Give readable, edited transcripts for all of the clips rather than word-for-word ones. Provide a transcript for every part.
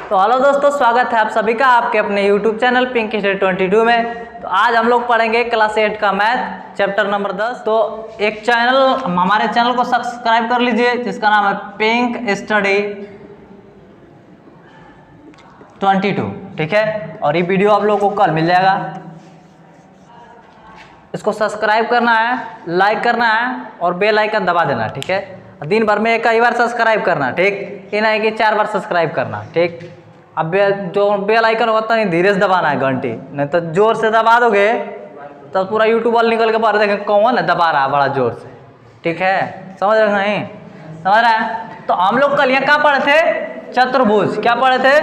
तो हेलो दोस्तों, स्वागत है आप सभी का आपके अपने YouTube चैनल पिंक स्टडी 22 में। तो आज हम लोग पढ़ेंगे क्लास 8 का मैथ चैप्टर नंबर 10। तो एक चैनल, हमारे चैनल को सब्सक्राइब कर लीजिए जिसका नाम है पिंक स्टडी 22, ठीक है। और ये वीडियो आप लोगों को कल मिल जाएगा। इसको सब्सक्राइब करना है, लाइक करना है और बेल आइकन दबा देना, ठीक है। दिन भर में कई बार सब्सक्राइब करना, ठीक। ये नहीं कि 4 बार सब्सक्राइब करना, ठीक। अब जो बेल आइकन होता नहीं, धीरे से दबाना है घंटी, नहीं तो जोर से दबा दोगे तो पूरा यूट्यूब वाला निकल के बाहर देखेंगे कौन है दबा रहा है बड़ा जोर से, ठीक है। समझ रहे नहीं? समझ रहा है? तो हम लोग कल यहाँ क्या पढ़े थे? चतुर्भुज। क्या पढ़े थे?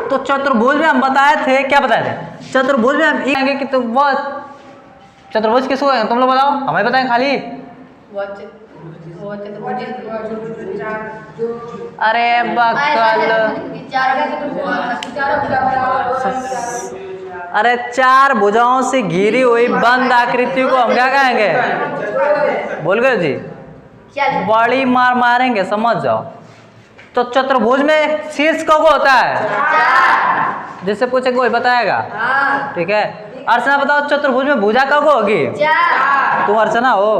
तो चतुर्भुज में हम बताए थे, क्या बताए थे? चतुर्भुज में हम कहेंगे कि तो वो चतुर्भुज किसको कहेंगे? तुम लोग बताओ, हमें बताएं खाली। अरे बकल, अरे 4 भुजाओं से घिरी हुई बंद आकृति को हम क्या कहेंगे? बोल गए जी? बड़ी मार मारेंगे, समझ जाओ। तो चतुर्भुज में शीर्ष कब होता है? जिससे पूछे कोई बताएगा, ठीक है। अर्चना बताओ, चतुर्भुज में भुजा कब होगी? तुम अर्चना हो?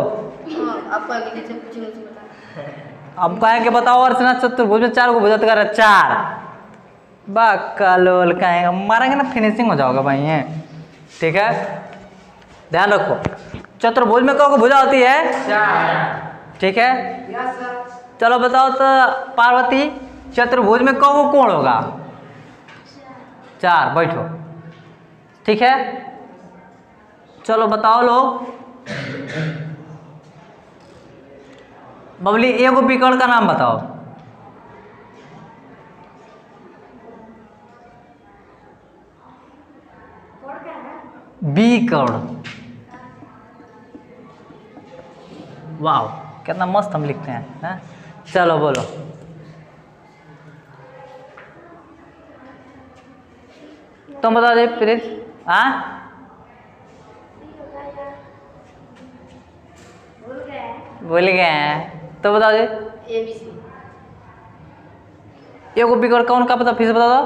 अब कहेंगे बताओ अर्चना, चतुर्भुज में 4 को भुजा कर 4 बकलोल कहेंगे, मारेंगे ना, फिनिशिंग हो जाओगे भाई ये, ठीक है। ध्यान रखो, चतुर्भुज में कब को भुजा होती है? ठीक है। चलो बताओ तो पार्वती, चतुर्भुज में कब को कोण होगा? 4। बैठो, ठीक है। चलो बताओ लोग, बबली एगो विकर्ण का नाम बताओ। विकर्ण। वाह, कितना मस्त हम लिखते हैं, है? चलो बोलो। तुम बताओ जी प्लीज। हाँ, भूल गए हैं तो बताओ जी। एगो विकर्ण कौन का पता, फिर से बता दो,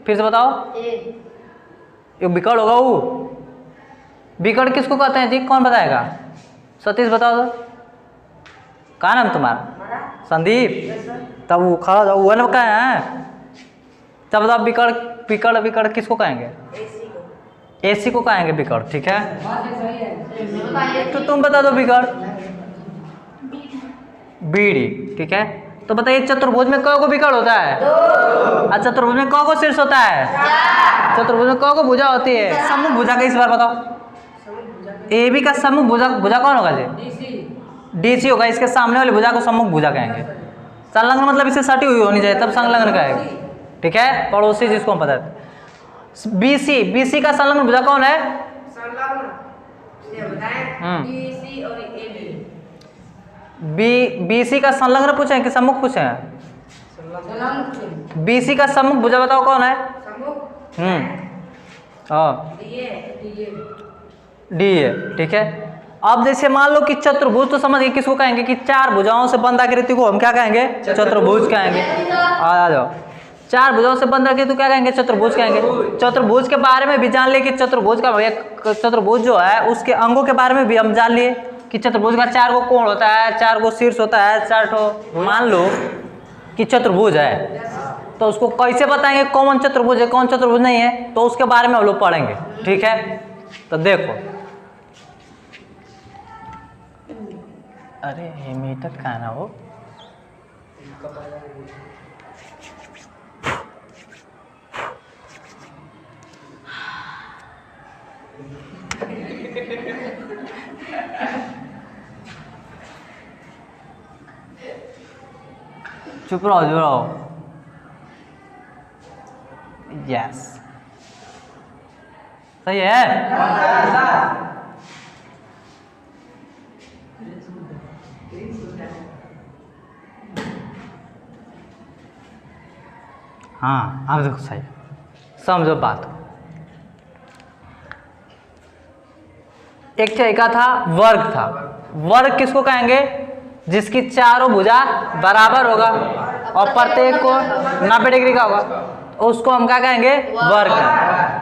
फिर से बताओ। एक विकर्ण होगा वो, विकर्ण किसको कहते हैं जी? कौन बताएगा? सतीश बताओ तो। कहाँ नाम तुम्हारा? संदीप। तब वो खड़ा जाओ, वो ना कहा है। तब बताओ विकर्ण, विकर्ण विकर्ण किसको कहेंगे? एसी को कहेंगे विकर्ण, ठीक है। तो तुम बता दो विकर्ण। बीड़ी, ठीक है। तो बताइए चतुर्भुज में कौ को विकर्ण होता है? 2। अच्छा, चतुर्भुज में कौ को शीर्ष होता है? 4। चतुर्भुज में कौ को भुजा होती है? सम्मुख भुजा का इस बार बताओ। ए बी का सम्मुख भुजा, भुजा कौन होगा जी? डीसी होगा। इसके सामने वाली भुजा को सम्मुख भुजा कहेंगे। संलग्न मतलब इसे सटी हुई होनी चाहिए, तब संलग्न कहेंगे, ठीक है। पड़ोसी जिसको हम पता है। बीसी, बीसी का संलग्न भुजा कौन है? बीसी का संलग्न पूछे कि सम्मुख पूछे? बीसी का सम्मुख भुजा बताओ कौन है? डी है, ठीक है। अब जैसे मान लो कि चतुर्भुज, तो समझिए किसको कहेंगे कि 4 भुजाओं से बंद आकृति को हम क्या कहेंगे? चतुर्भुज कहेंगे। आ जाओ, 4 भुजाओं से बंद आकृति तो क्या कहेंगे? चतुर्भुज कहेंगे। चतुर्भुज के बारे में भी जान लिए कि चतुर्भुज का, चतुर्भुज जो है उसके अंगों के बारे में भी हम जान लिए कि चतुर्भुज का 4 को कोण होता है, 4 को शीर्ष होता है, 4 ठो मान लो कि चतुर्भुज है, तो उसको कैसे बताएंगे कौन चतुर्भुज है कौन चतुर्भुज नहीं है? तो उसके बारे में हम लोग पढ़ेंगे, ठीक है। तो देखो, अरे ये मीटर का ना हो, चुप रहो, चुप रहो। यस, सही है। हाँ, अब देखो सही, समझो बात। एक का था वर्ग था। वर्ग किसको कहेंगे? जिसकी चारों भुजा बराबर होगा और प्रत्येक कोण 90 डिग्री का होगा, उसको हम क्या कहेंगे? वर्ग।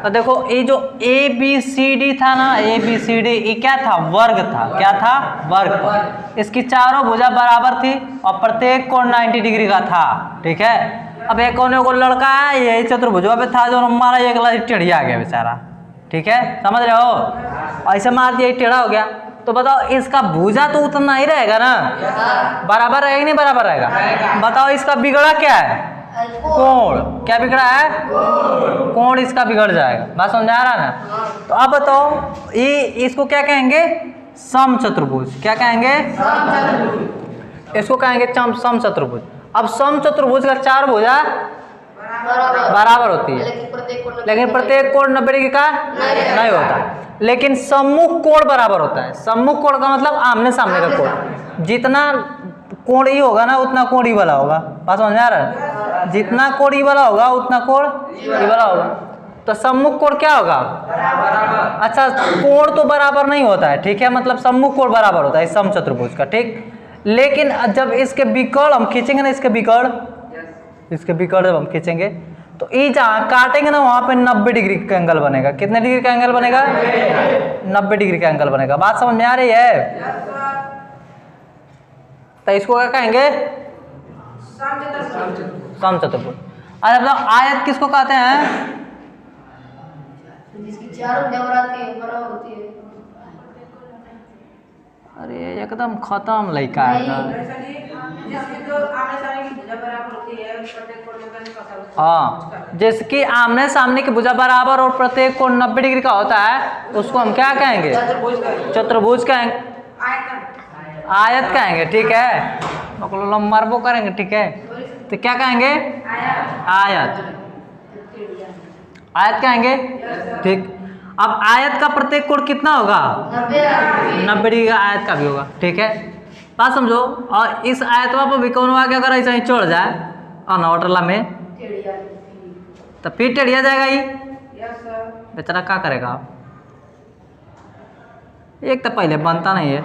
तो देखो ये जो ए बी सी डी था ना, ए बी सी डी, ये क्या था? वर्ग था। क्या था? वर्ग था। इसकी चारों भुजा बराबर थी और प्रत्येक कोण 90 डिग्री का था। ठीक है। अब एक कोने को लड़का है, यही चतुर्भुजों पे था, जो हमारा एक लाख टेढ़ी आ गया बेचारा। ठीक है, समझ रहे हो? ऐसे मार दिया, टेढ़ा हो गया। तो बताओ इसका भुजा तो उतना ही रहेगा ना, बराबर रहेगा नहीं बराबर रहेगा? बताओ इसका बिगड़ा क्या है? कोण। क्या बिगड़ा है? कोण इसका बिगड़ जाएगा। बात समझ आ रहा ना? तो अब बताओ ये इसको क्या कहेंगे? समचतुर्भुज। क्या कहेंगे? इसको कहेंगे समचतुर्भुज। अब समचतुर्भुज का चार भुजा बराबर होती है, लेकिन प्रत्येक कोण 90 डिग्री का नहीं होता। लेकिन सम्मुख कोण बराबर होता है। सम्मुख कोण का मतलब आमने सामने का कोण। जितना कोण ई होगा ना, उतना कोण ई वाला होगा। बात समझ आ रहा है? जितना कोण ई वाला होगा, उतना कोण ई वाला होगा। तो सम्मुख कोण क्या होगा? अच्छा, कोण तो बराबर नहीं होता है। ठीक है, मतलब सम्मुख कोण बराबर होता है समचतुर्भुज का। ठीक, लेकिन जब इसके विकर्ण हम खींचेंगे ना, इसके विकर्ण जब हम खींचेंगे तो ये जहाँ काटेंगे ना, वहां पे 90 डिग्री का एंगल बनेगा। कितने डिग्री का एंगल बनेगा? 90 डिग्री का एंगल बनेगा। बात समझ में आ रही है? तो इसको क्या कहेंगे? समचतुर्भुज। अच्छा बताओ आयत किसको कहते हैं? जिसकी चारों भुजा बराबर होती है। अरे एकदम खत्म लड़का है। हाँ, जिसकी आमने सामने की भुजा बराबर और प्रत्येक कोण 90 डिग्री का होता है, उसको हम क्या कहेंगे? चतुर्भुज कहेंगे, आयत कहेंगे। ठीक है, मारबो करेंगे। ठीक है, तो क्या कहेंगे? आयत। आयत कहेंगे। ठीक, अब आयत का प्रत्येक कोण कितना होगा? 90 डिग्री का आयत का भी होगा। ठीक है, बात समझो। और इस आयतवा पर विकोणवा के अगर ऐसा ही चढ़ जाए अनवटला में, तो फिर टेढ़िया जाएगा ही। बेचारा क्या करेगा? एक तो पहले बनता नहीं है।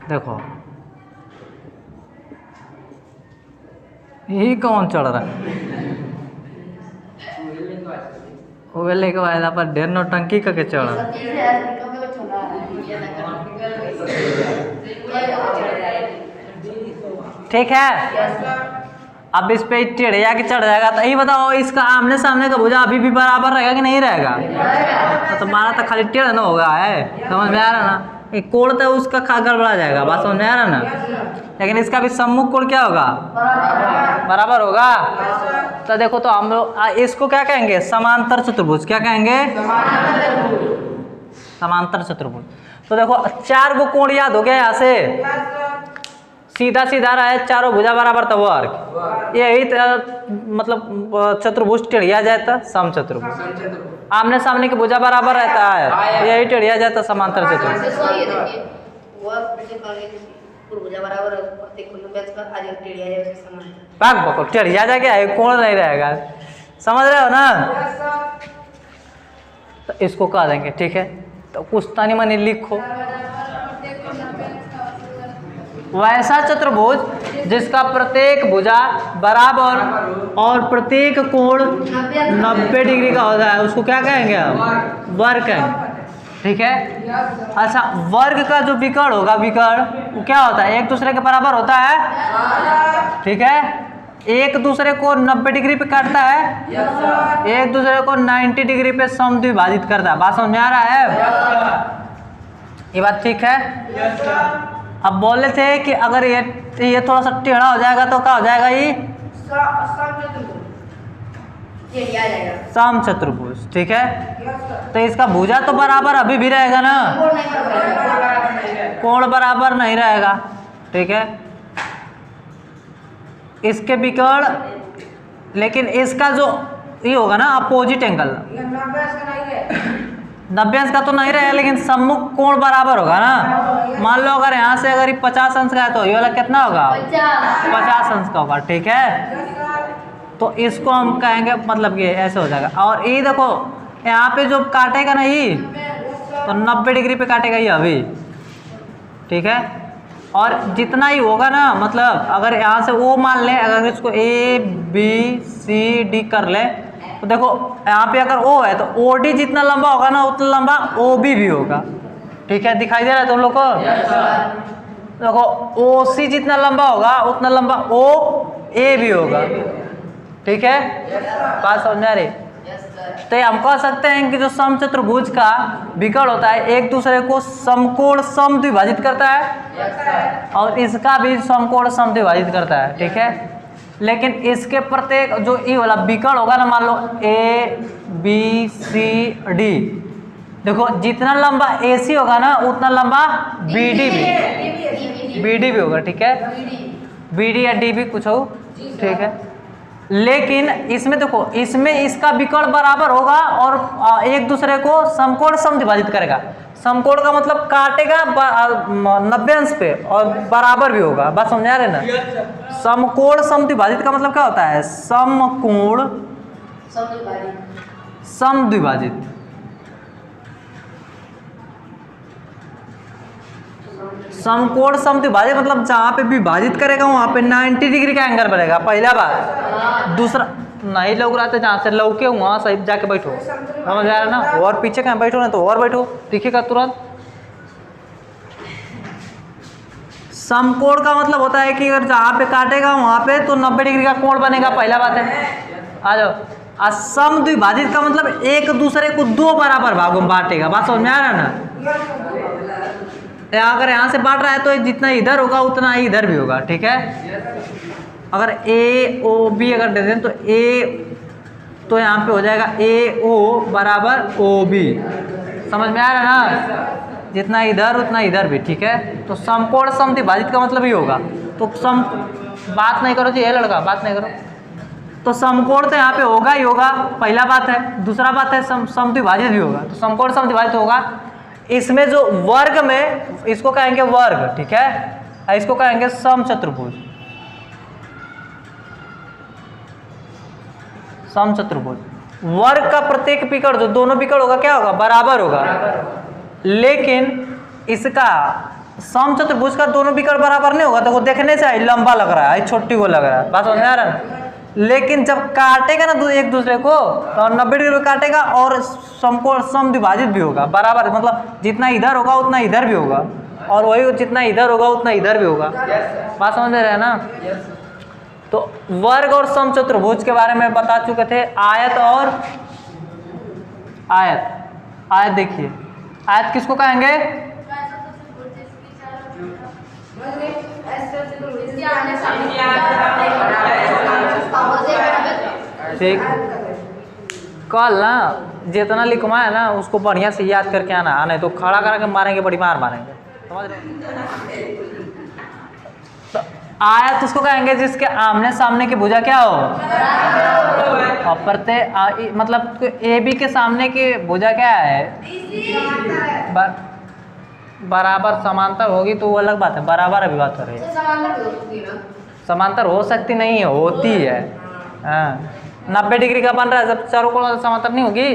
देखो यही कौन चढ़ रहा है? वेले के बाद पर ढेर नौटंकी करके चढ़ रहा है। ठीक है, अब इस पे टेढ़िया के चढ़ जाएगा। तो ये बताओ इसका आमने सामने का भुजा अभी भी बराबर रहेगा कि नहीं रहेगा? तो तुम्हारा तो खाली टेढ़ ना होगा है। समझ में आ रहा ना? एक कोण तो उसका खा गड़बड़ा जाएगा। बात समझ में आ रहा ना? लेकिन इसका भी सम्मुख कोण क्या होगा? बराबर होगा। तो देखो, तो हम लोग इसको क्या कहेंगे? समांतर चतुर्भुज। क्या कहेंगे? समांतर चतुर्भुज। तो देखो चार गो कोण याद हो गया यहाँ से। सीधा सीधा रहा है, चारों भुजा बराबर था वर्ग। यही मतलब चतुर्भुज टेढ़िया जाए तो समचतुर्भुज। आमने सामने की भुजा बराबर रहता है, यही टेढ़िया जाए तो समांतर चतुर्भुज। टेढ़िया जा गया, कोण नहीं रहेगा। समझ रहे हो ना? तो इसको कह देंगे। ठीक है, तो कुछ तानी मनी लिखो। वैसा चतुर्भुज जिसका प्रत्येक भुजा बराबर और प्रत्येक कोण 90 डिग्री का होता है, उसको क्या कहेंगे हम? वर्ग कहेंगे। ठीक है, अच्छा वर्ग का जो विकर्ण होगा, विकर्ण वो क्या होता है? एक दूसरे के बराबर होता है। ठीक है, एक दूसरे को 90 डिग्री पे काटता है, एक दूसरे को 90 डिग्री पे समद्विभाजित करता है। बात समझ में आ रहा है? ये बात ठीक है। अब बोले थे कि अगर ये थोड़ा सा टेढ़ा हो जाएगा तो क्या हो जाएगा? ये समचतुर्भुज। ठीक है, तो इसका भुजा तो बराबर अभी भी रहेगा ना, कोण बराबर नहीं रहेगा। ठीक है, इसके विकर्ण, लेकिन इसका जो ये होगा ना अपोजिट एंगल, 90 अंश का तो नहीं रहेगा, लेकिन सम्मुख कोण बराबर होगा ना। मान लो अगर यहाँ से अगर 50 अंश का है तो ये वाला कितना होगा? 50 अंश का होगा। ठीक है, तो इसको हम कहेंगे, मतलब कि ऐसे हो जाएगा। और ये देखो यहाँ पे जो काटेगा ना, ये तो 90 डिग्री पे काटेगा ये अभी, ठीक है। और जितना ही होगा ना, मतलब अगर यहाँ से ओ मान लें, अगर इसको ए बी सी डी कर लें तो देखो यहाँ पे अगर ओ है तो ओ डी जितना लंबा होगा ना उतना लंबा ओ बी भी होगा, ठीक है। दिखाई दे रहा है तुम लोग को? देखो ओ सी जितना लंबा होगा उतना लंबा ओ ए भी होगा, ठीक है। बात समझ आ रही? तो हम कह सकते हैं कि जो समचतुर्भुज का विकर्ण होता है एक दूसरे को समकोण समद्विभाजित करता है और इसका भी समकोण समद्विभाजित करता है, ठीक है। लेकिन इसके प्रत्येक जो ये वाला विकर्ण होगा ना, मान लो ए बी सी डी, देखो जितना लंबा ए सी होगा ना उतना लंबा बी डी भी होगा, ठीक है। बी डी या डी भी कुछ हो, ठीक है। लेकिन इसमें देखो इसमें इसका विकर्ण बराबर होगा और एक दूसरे को समकोण समद्विभाजित करेगा। समकोण का मतलब काटेगा 90 अंश पे और बराबर भी होगा। बात समझा रहे ना? समकोण समद्विभाजित का मतलब क्या होता है? समकोण समद्विभाजित। समकोण समद्विभाजित मतलब जहाँ पे विभाजित करेगा वहाँ पे 90 डिग्री का एंगल बनेगा, पहला बात। दूसरा नहीं लग रहा था, जहाँ से लौके वहाँ सही जाके बैठो, समझ आ रहा ना? और पीछे कहीं बैठो ना तो और बैठो, दिखेगा तुरंत। समकोण का मतलब होता है कि अगर जहाँ पे काटेगा वहाँ पे तो 90 डिग्री का कोण बनेगा, पहला बात है। आ जाओ। समद्विभाजित का मतलब एक दूसरे को दो बराबर भागों में बांटेगा। बात समझ में आ रहा है ना? अगर यहाँ से बांट रहा है तो जितना इधर होगा उतना ही इधर भी होगा, ठीक है। अगर ए ओ बी अगर दे दें तो ए तो यहाँ पे हो जाएगा ए ओ बराबर ओ बी, समझ में आ रहा है ना? जितना इधर उतना इधर भी, ठीक है। तो समकोण समद्विभाजित का मतलब ही होगा। तो बात नहीं करो जी, ये लड़का बात नहीं करो। तो समकोण तो यहाँ पे होगा ही होगा, पहला बात है। दूसरा बात है समद्विभाजित भी होगा। तो समकोण समद्विभाजित होगा। इसमें जो वर्ग में इसको कहेंगे वर्ग, ठीक है। इसको कहेंगे समचतुर्भुज। समचतुर्भुज वर्ग का प्रत्येक विकर्ण जो दोनों विकर्ण होगा क्या होगा? बराबर होगा। लेकिन इसका समचतुर्भुज का दोनों विकर्ण बराबर नहीं होगा, तो वो देखने से लंबा लग रहा है, छोटी को लग रहा है। बात समझ में आ रहा है? लेकिन जब काटेगा ना एक दूसरे को तो 90 डिग्री काटेगा और समकोण समद्विभाजित भी होगा, बराबर। मतलब जितना इधर होगा उतना इधर भी होगा और वही जितना इधर होगा उतना इधर भी होगा। बात समझ रहे हैं ना? तो वर्ग और समचतुर्भुज के बारे में बता चुके थे। आयत और आयत देखिए, आयत किसको कहेंगे? ठीक। कल ना जितना लिखवाए ना उसको बढ़िया से याद करके आना, नहीं तो खड़ा करा के मारेंगे, बड़ी मार मारेंगे, समझ रहे? तो आयत उसको कहेंगे जिसके आमने सामने की भुजा क्या हो? और प्रत्येक मतलब ए बी के सामने की भुजा क्या है? बराबर समांतर होगी तो वो अलग बात है, बराबर अभी बात हो रही है। समांतर हो सकती नहीं है, होती है। हाँ 90 डिग्री का बन रहा है, जब चारों कोण समांतर नहीं होगी।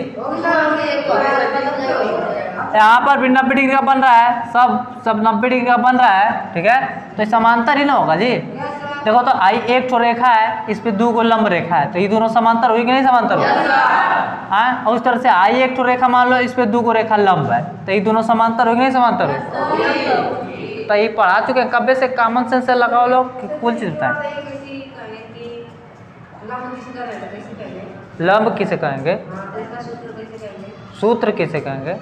यहाँ पर भी 90 डिग्री का बन रहा है, सब 90 डिग्री का बन रहा है, ठीक है। तो समांतर ही ना होगा जी। देखो तो आई एक ठो रेखा है, इस पे दो गो लंब रेखा है, तो ये दोनों समांतर हुई कि नहीं? समांतर होगी। हाँ, और उस तरह से आई एक ठो रेखा मान लो, इस पे दो गो रेखा लंब है, तो ये दोनों समांतर हुई कि नहीं? समांतर हुई। तो ये पढ़ा चुके हैं, कब्बे से कॉमन सेंस से लगाओ लोग, कुल चीज बताए। लंब किसे कहेंगे? सूत्र किसे कहेंगे?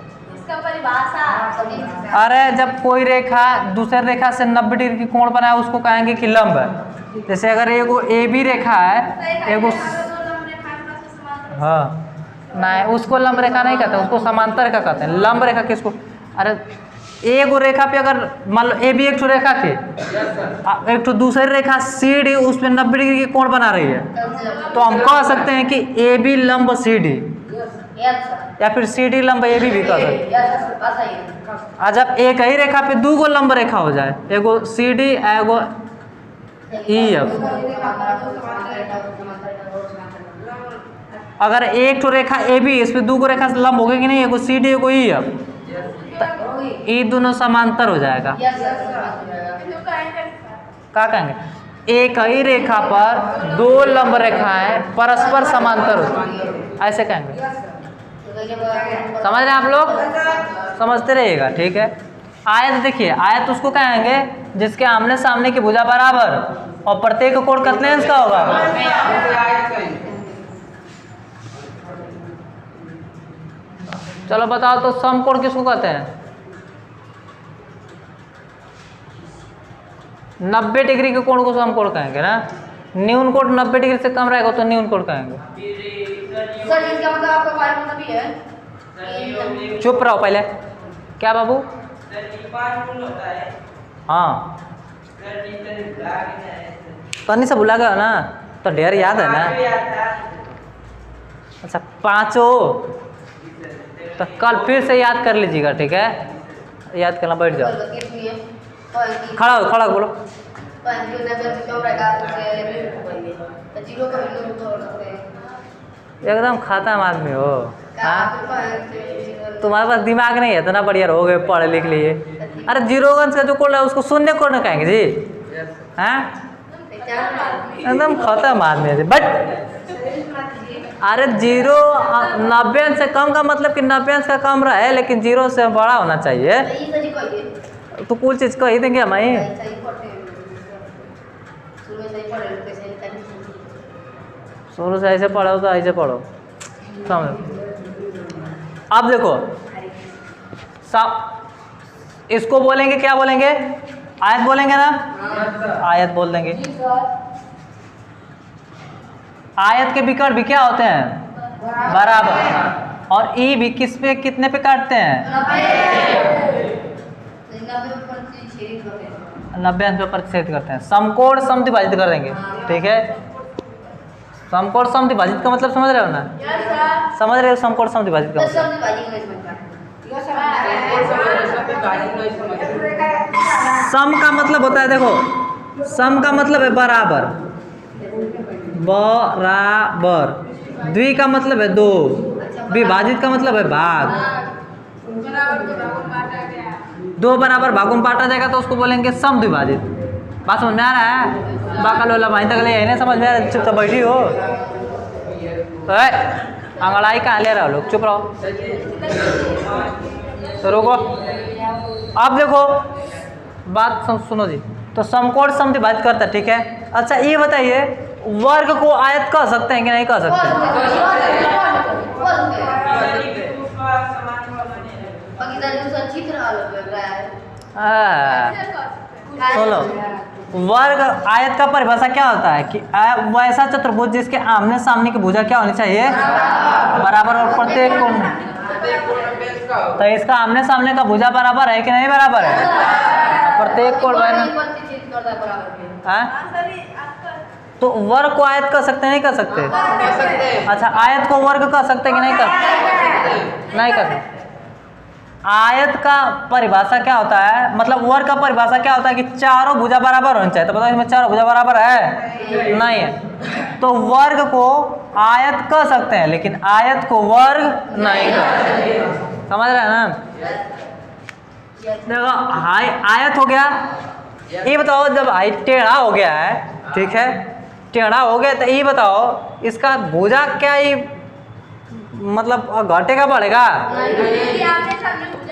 अरे जब कोई रेखा दूसरे रेखा से 90 डिग्री की कोण बनाए उसको कहेंगे कि लंब है। जैसे अगर एगो ए बी रेखा है, एगो हाँ नहीं, उसको लंब रेखा नहीं कहते, उसको समांतर रेखा कहते हैं। लंब रेखा किसको? अरे एगो रेखा पे अगर मान लो ए बी एक ठो रेखा थी, एक ठो दूसरी रेखा सी डी उस पर 90 डिग्री की कोण बना रही है, तो हम कह सकते हैं कि ए बी लंब सी डी, या फिर सी डी लंब ए बी भी कह सकते हैं। जब एक ही रेखा पे दो गो लंब रेखा हो जाए, एगो सी डी एगो ई एफ, अगर एक ठो रेखा ए बी इस पे दो गो रेखा लंब हो गई कि नहीं? एगो सी डी एगो ई एफ, होगी। ये दोनों समांतर हो जाएगा। यस सर समझ जाएगा। क्या कहेंगे? एक ही रेखा पर दो लंब रेखाएं परस्पर समांतर होती है, ऐसे कहेंगे। तो देखिए बराबर समझ रहे हैं आप लोग? समझते रहिएगा, ठीक है। आयत देखिए, आयत उसको कहेंगे जिसके आमने सामने की भुजा बराबर और प्रत्येक कोण कितने अंश का होगा? चलो बताओ तो समकोण किसको कहते हैं? 90 डिग्री के कोण को समकोण कहेंगे ना। न्यून कोण 90 डिग्री से कम रहेगा तो न्यून कोण कहेंगे। सर इसका मतलब आपका बारे में भी है। चुप रहो पहले। क्या बाबू? हाँ तनी से भुला गया ना, तो ढेर याद है ना। अच्छा पांचों, तो कल फिर से याद कर लीजिएगा, ठीक है। याद करना, बैठ जाओ। खड़ा हो, खड़ा हो, बोलो। एकदम खत्म आदमी हो। हाँ तुम्हारे पास दिमाग नहीं है, इतना बढ़िया रहोगे, पढ़ लिख लिए। अरे जीरो अंश का जो कोण है उसको शून्य कोण कहेंगे जी। हाँ एकदम खत्म आदमी है जी, बट अरे जीरो 90 अंश से कम का मतलब कि 90 अंश का कम रहा है, लेकिन जीरो से बड़ा होना चाहिए। तो कुछ चीज कह ही देंगे हम ही। शुरू से ऐसे पढ़ो तो ऐसे पढ़ो, समझो। अब देखो इसको बोलेंगे, क्या बोलेंगे? आयत बोलेंगे ना, आयत बोल देंगे। आयत के विकर्ण भी क्या होते हैं? बराबर। और ई भी किस पे कितने पे काटते हैं? 90 अंश पे प्रतिच्छेद करते हैं। समकोण समद्विभाजित कर देंगे, ठीक है। समकोण समद्विभाजित का मतलब समझ रहे हो ना? समझ रहे हो समकोण समद्विभाजित का मतलब? सम का मतलब होता है, देखो सम का मतलब है बराबर, बराबर। द्वि का मतलब है दो, विभाजित का मतलब है भाग। दो बराबर भागों में बांटा जाएगा तो उसको बोलेंगे समद्विभाजित। बात समझ में आ रहा है? बाका लोला भाई तक ले नहीं समझ में आ रहा? चुपचाप बैठी हो, अंगड़ाई कहाँ ले रहा हो लोग? चुप रहो, तो रोको। अब देखो बात सुनो जी। तो समकोण समद्विभाजित करता है, ठीक है। अच्छा ये बताइए, वर्ग को आयत कह सकते हैं कि नहीं कह सकते? चलो वर्ग आयत का परिभाषा क्या होता है कि वैसा चतुर्भुज जिसके आमने सामने की भुजा क्या होनी चाहिए? बराबर। और प्रत्येक कोण, तो इसका आमने सामने का भुजा बराबर है कि नहीं बराबर है? प्रत्येक कोण तो वर्ग को आयत कर सकते नहीं कर सकते? अच्छा आयत को वर्ग कर सकते कि नहीं कर सकते? नहीं कर सकते। आयत का परिभाषा क्या होता है, मतलब वर्ग का परिभाषा क्या होता है कि चारों भुजा बराबर होनी चाहिए। तो बताओ इसमें चारों भुजा बराबर है? नहीं है, तो वर्ग को आयत कर सकते हैं लेकिन आयत को वर्ग नहीं कर सकते। समझ रहे हैं ना? देखो हाई आयत हो गया। ये बताओ जब हाई टेढ़ा हो गया है, ठीक है, टेढ़ा हो गया, तो ये बताओ इसका भुजा क्या ही मतलब घटेगा बढ़ेगा?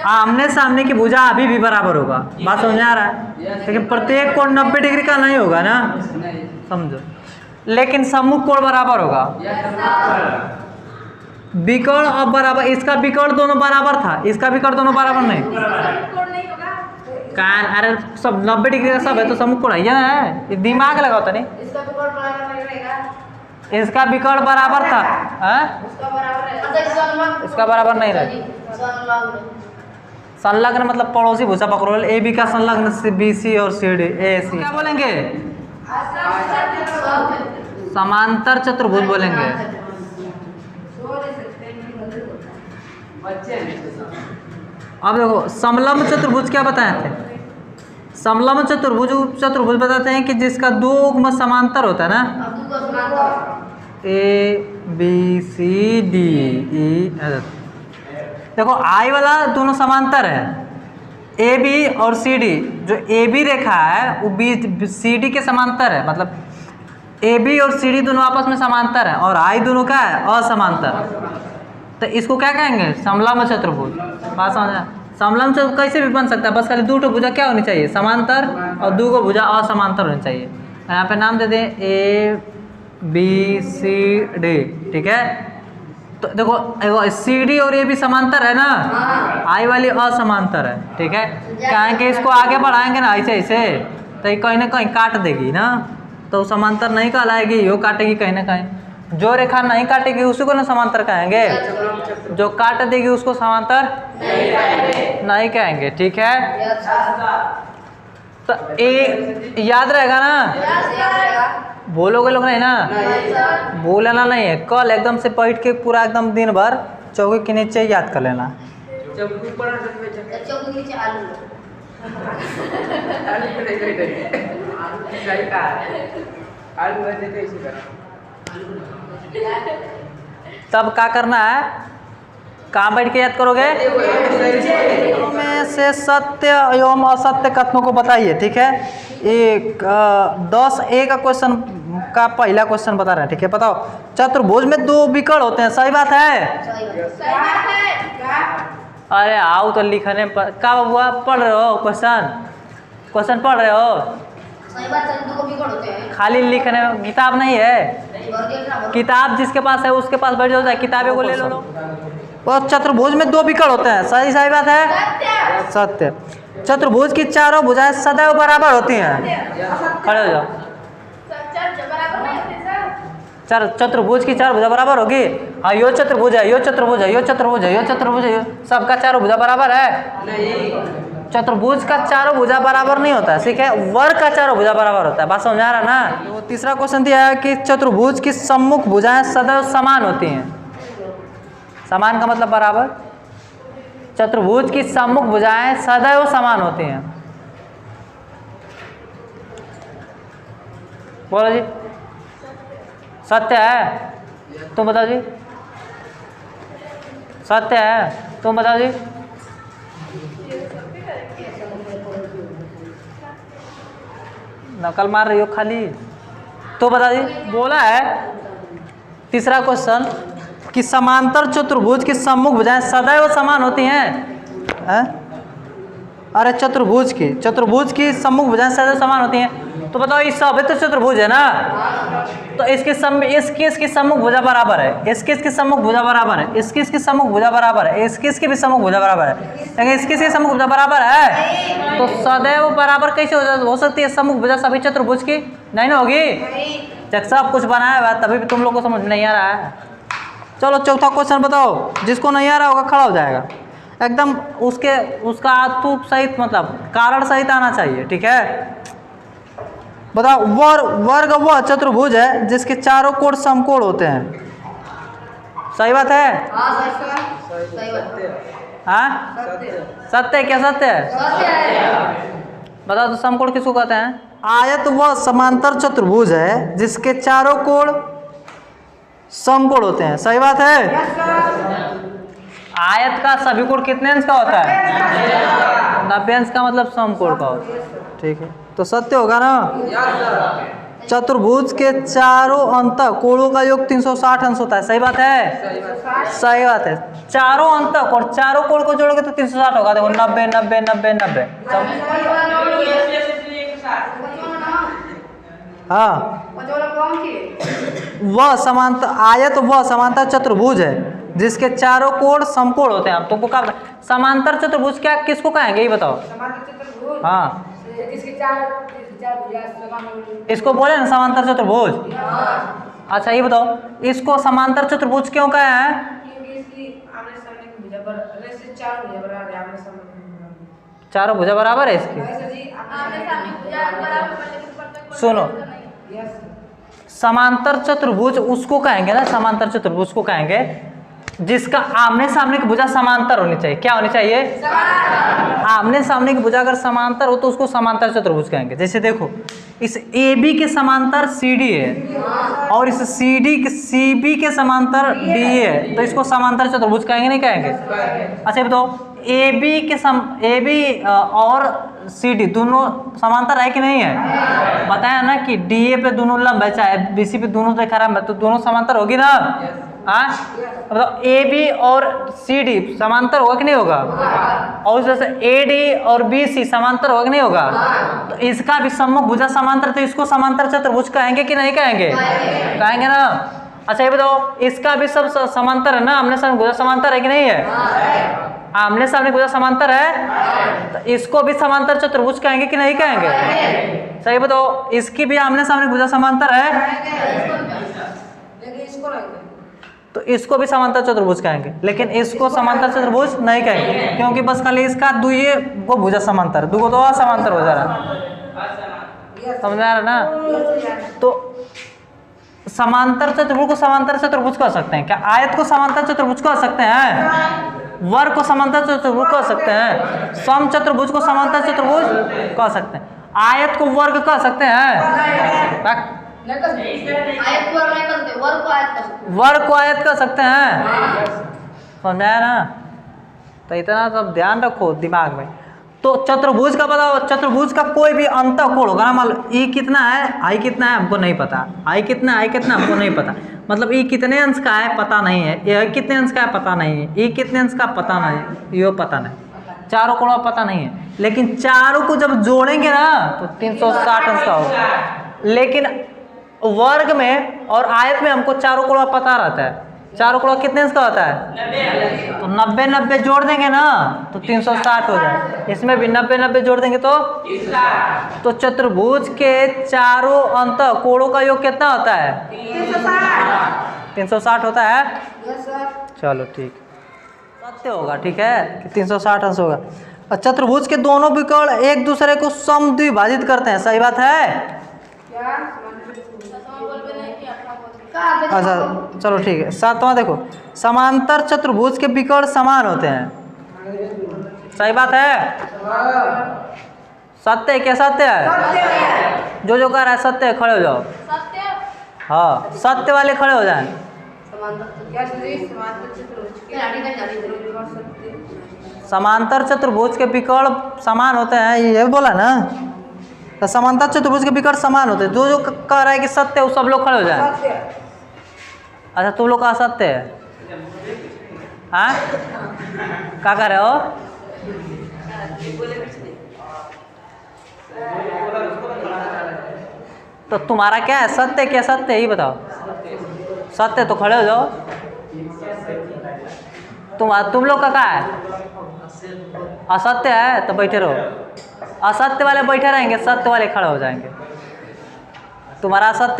आमने सामने की भुजा अभी भी बराबर होगा। बात समझ आ रहा है? लेकिन प्रत्येक कोण 90 डिग्री का नहीं होगा ना, समझो। लेकिन सम्मुख कोण बराबर होगा। विकर्ण और बराबर, इसका विकर्ण दोनों बराबर था, इसका विकर्ण दोनों बराबर नहीं। कान अरे सब 90 डिग्री का सब है तो सम्मुख कोण है ना, ये दिमाग लगाओ तो नहीं। इसका विकर्ण बराबर था, इसका बराबर नहीं रहा। संलग्न मतलब पड़ोसी भुजा पकड़ो। ए बी का संलग्न बी सी और सी डी ए सी क्या बोलेंगे? समांतर चतुर्भुज बोलेंगे। अब देखो समलंब चतुर्भुज क्या बताए थे? समलंब चतुर्भुज बताते हैं कि जिसका दो उग्म समांतर होता है ना, A B C D E. देखो आई वाला दोनों समांतर है, ए बी और सी डी, जो ए बी रेखा है वो बी सी डी के समांतर है, मतलब ए बी और सी डी दोनों आपस में समांतर है और आई दोनों का है असमांतर। तो इसको क्या कहेंगे? समलंब चतुर्भुज। बात समझ? समलंब चतुर्भुज कैसे भी बन सकता है, बस खाली दो ठो भुजा क्या होनी चाहिए? समांतर, और दो को भुजा असमांतर होनी चाहिए। यहाँ पे नाम दे दें ए बी सी डी, ठीक है। तो देखो सी डी और ए भी समांतर है ना, आई वाली असमांतर है, ठीक है। कहेंगे इसको आगे बढ़ाएंगे ना ऐसे ऐसे तो ये कहीं ना कहीं काट देगी ना, तो समांतर नहीं कहलाएगी, यो काटेगी कहीं ना कहीं। जो रेखा नहीं काटेगी उसी को ना समांतर कहेंगे, जो काट देगी उसको समांतर नहीं कहेंगे, ठीक है। तो ए याद रहेगा ना, बोलोगे लोग नहीं ना, बोलना नहीं है। कल एकदम से बैठ के पूरा एकदम दिन भर चौकी के नीचे याद कर लेना। तब क्या करना है, कहाँ बैठ के याद करोगे? में से सत्य एवं असत्य कथनों को बताइए, ठीक है। एक 10A का क्वेश्चन का पहला क्वेश्चन बता रहे हैं, ठीक है। बताओ, चतुर्भुज में दो विकर्ण होते हैं, सही बात है? अरे आओ तो लिखने पर क्या हुआ, पढ़ रहे हो क्वेश्चन पढ़ रहे हो? सही बात है, दो विकर्ण होते हैं। खाली लिखने में किताब नहीं है, किताब जिसके पास है उसके पास बैठ जाओ, किताबें को ले लो। और चतुर्भुज में दो विकर्ण होते हैं, सही बात है? सत्य। चतुर्भुज की चारों भुजाएं सदैव बराबर होती हैं, खड़े हो जाओ। चतुर्भुज की चार भुजा बराबर होगी? हाँ, यो चतुर्भुज है, यो चतुर्भुज है, यो चतुर्भुज है, यो चतुर्भुज है, सबका चारों भुजा बराबर है? नहीं। चतुर्भुज का चारों भुजा बराबर नहीं होता है, ठीक है। वर्ग का चारों भुजा बराबर होता है, बात समझा रहा ना। तो तीसरा क्वेश्चन दिया है कि चतुर्भुज की सम्मुख भुजाएं सदैव समान होती हैं। समान का मतलब बराबर। चतुर्भुज की सम्मुख भुजाएं सदैव समान होती हैं, बोलो जी। सत्य है? तुम बताओ जी। सत्य है? तुम बताओ जी। नकल मार रही हो खाली, तो बता दी। बोला है तीसरा क्वेश्चन कि समांतर चतुर्भुज की सम्मुख भुजाएं सदैव समान होती हैं। अरे चतुर्भुज की सम्मुख भुजाएं सदैव समान होती हैं, तो बताओ इस सब तो चतुर्भुज है ना, तो इसकी सम्मुख भुजा बराबर है, इसकी सम्मुख भुजा बराबर है, इसकी सम्मुख भुजा बराबर है, इसकी भी सम्मुख भुजा बराबर है, लेकिन इसकी सम्मुख भुजा बराबर है, तो सदैव बराबर कैसे हो सकती है सम्मुख भुजा सभी चतुर्भुज की? नहीं ना होगी। जब सब कुछ बनाया हुआ तभी भी तुम लोग को समझ नहीं आ रहा है। चलो चौथा क्वेश्चन बताओ, जिसको नहीं आ रहा होगा खड़ा हो जाएगा एकदम, उसका आतुप सहित मतलब कारण सहित आना चाहिए, ठीक है। बताओ, वर्ग वह चतुर्भुज है जिसके चारों कोण समकोण होते हैं, सही बात है? हाँ, सत्य क्या? सत्य है? बताओ तो समकोण किसको कहते हैं? आयत वह समांतर चतुर्भुज है जिसके चारों कोण समकोण होते हैं, सही बात है? आयत का सभी कोण कितने अंश का होता है? 90 अंश का, मतलब समकोण का होता है, ठीक है। तो सत्य होगा ना। चतुर्भुज के चारों अंत कोणों का योग 360 अंश होता है, सही बात है? सही बात है। चारों अंत और चारों कोण को जोड़ोगे तो 360 होगा। देखो 90 90 90 90। हाँ, वह समांतर आयत वह समांतर चतुर्भुज है जिसके चारों कोण समकोण होते हैं। तुमको क्या समांतर चतुर्भुज क्या किसको कहेंगे ये बताओ? हाँ, इसको बोले ना समांतर चतुर्भुज। अच्छा ये बताओ, इसको समांतर चतुर्भुज क्यों कहे हैं? चारों भुजा बराबर है इसकी। सुनो, समांतर चतुर्भुज उसको कहेंगे ना, समांतर चतुर्भुज को कहेंगे जिसका आमने सामने की भुजा समांतर होनी चाहिए। क्या होनी चाहिए? आमने सामने की भुजा अगर समांतर हो तो उसको समांतर चतुर्भुज कहेंगे। जैसे देखो, इस AB के समांतर CD है और इस CB के समांतर DA है, तो इसको समांतर चतुर्भुज कहेंगे नहीं कहेंगे? अच्छा बताओ, ए बी और सी डी दोनों समांतर है कि नहीं है? बताया ना कि डी ए पे दोनों लंब है, चाहे बी सी पे दोनों दिखा रहा है, तो दोनों समांतर होगी ना। हाँ, मतलब ए बी और सी डी समांतर होगा कि नहीं होगा? और जैसे ए डी और बी सी समांतर होगा कि नहीं होगा? तो इसका भी सम्मुख भुजा समांतर, तो इसको समांतर चतुर्भुज कहेंगे कि नहीं कहेंगे? कहेंगे ना। अच्छा ये बताओ, इसका भी सब समांतर है ना, आमने सामने भुजा समांतर है कि नहीं है? आमने सामने भुजा समांतर है, तो इसको भी समांतर चतुर्भुज कहेंगे कि नहीं कहेंगे? सही बताओ, इसकी भी आमने सामने भुजा समांतर है, तो इसको भी समांतर चतुर्भुज कहेंगे, लेकिन इसको समांतर चतुर्भुज नहीं कहेंगे, क्योंकि बस खाली इसका दुइये को भुजा समांतर, दो तो असमांतर हो जा रहा। समझ आ रहा ना? तो समांतर चतुर्भुज को समांतर चतुर्भुज कह सकते हैं क्या? आयत को समांतर चतुर्भुज कह सकते हैं? वर्ग को समांतर चतुर्भुज कह सकते हैं? समचतुर्भुज को समांतर चतुर्भुज कह सकते हैं? आयत को वर्ग कह सकते हैं? वर्ग को आयत कर सकते हैं। समझाया ना? तो इतना सब ध्यान रखो दिमाग में। तो चतुर्भुज का बताओ, चतुर्भुज का कोई भी अंतःकोण होगा ना, मान लो ई कितना है, आई कितना है हमको नहीं पता, आई कितना हमको नहीं पता, मतलब ई कितने अंश का है पता नहीं है, ये कितने अंश का है पता नहीं है, ई कितने अंश का पता नहीं है, ये पता नहीं, चारों कोणों का पता नहीं है, लेकिन चारों को जब जोड़ेंगे ना तो 360 अंश का होगा। लेकिन वर्ग में और आयत में हमको चारों कोणों का पता रहता है, चारों कोणों कितने अंश का होता है? तो 90 जोड़ देंगे ना तो 360 हो जाए, इसमें भी 90 जोड़ देंगे तो चतुर्भुज के चारों अंतःकोणों का योग कितना होता है? 360 होता है। चलो ठीक, सत्य होगा, ठीक है कि 360 अंश होगा। और चतुर्भुज के दोनों विकर्ण एक दूसरे को समद्विभाजित करते हैं, सही बात है? अच्छा चलो ठीक है। सातवां देखो, समांतर चतुर्भुज के विकर्ण समान होते हैं, सही बात है? सत्य है क्या? सत्य है? जो कह रहा है सत्य है, खड़े हो जाओ। हाँ, सत्य वाले खड़े हो जाएं। समांतर चतुर्भुज के विकर्ण समान होते हैं, ये बोला ना? तो समांतर चतुर्भुज के विकर्ण समान होते हैं, जो कह रहा है कि सत्य है वो सब लोग खड़े हो जाएं। अच्छा तुम लोग का असत्य है? हाँ, क्या कर रहे हो? तो तुम्हारा क्या है, सत्य क्या सत्य है ये बताओ? सत्य तो खड़े हो जाओ। तुम लोग का क्या है? असत्य है तो बैठे रहो। असत्य वाले बैठे रहेंगे, सत्य वाले खड़े हो जाएंगे। तुम्हारा असत्य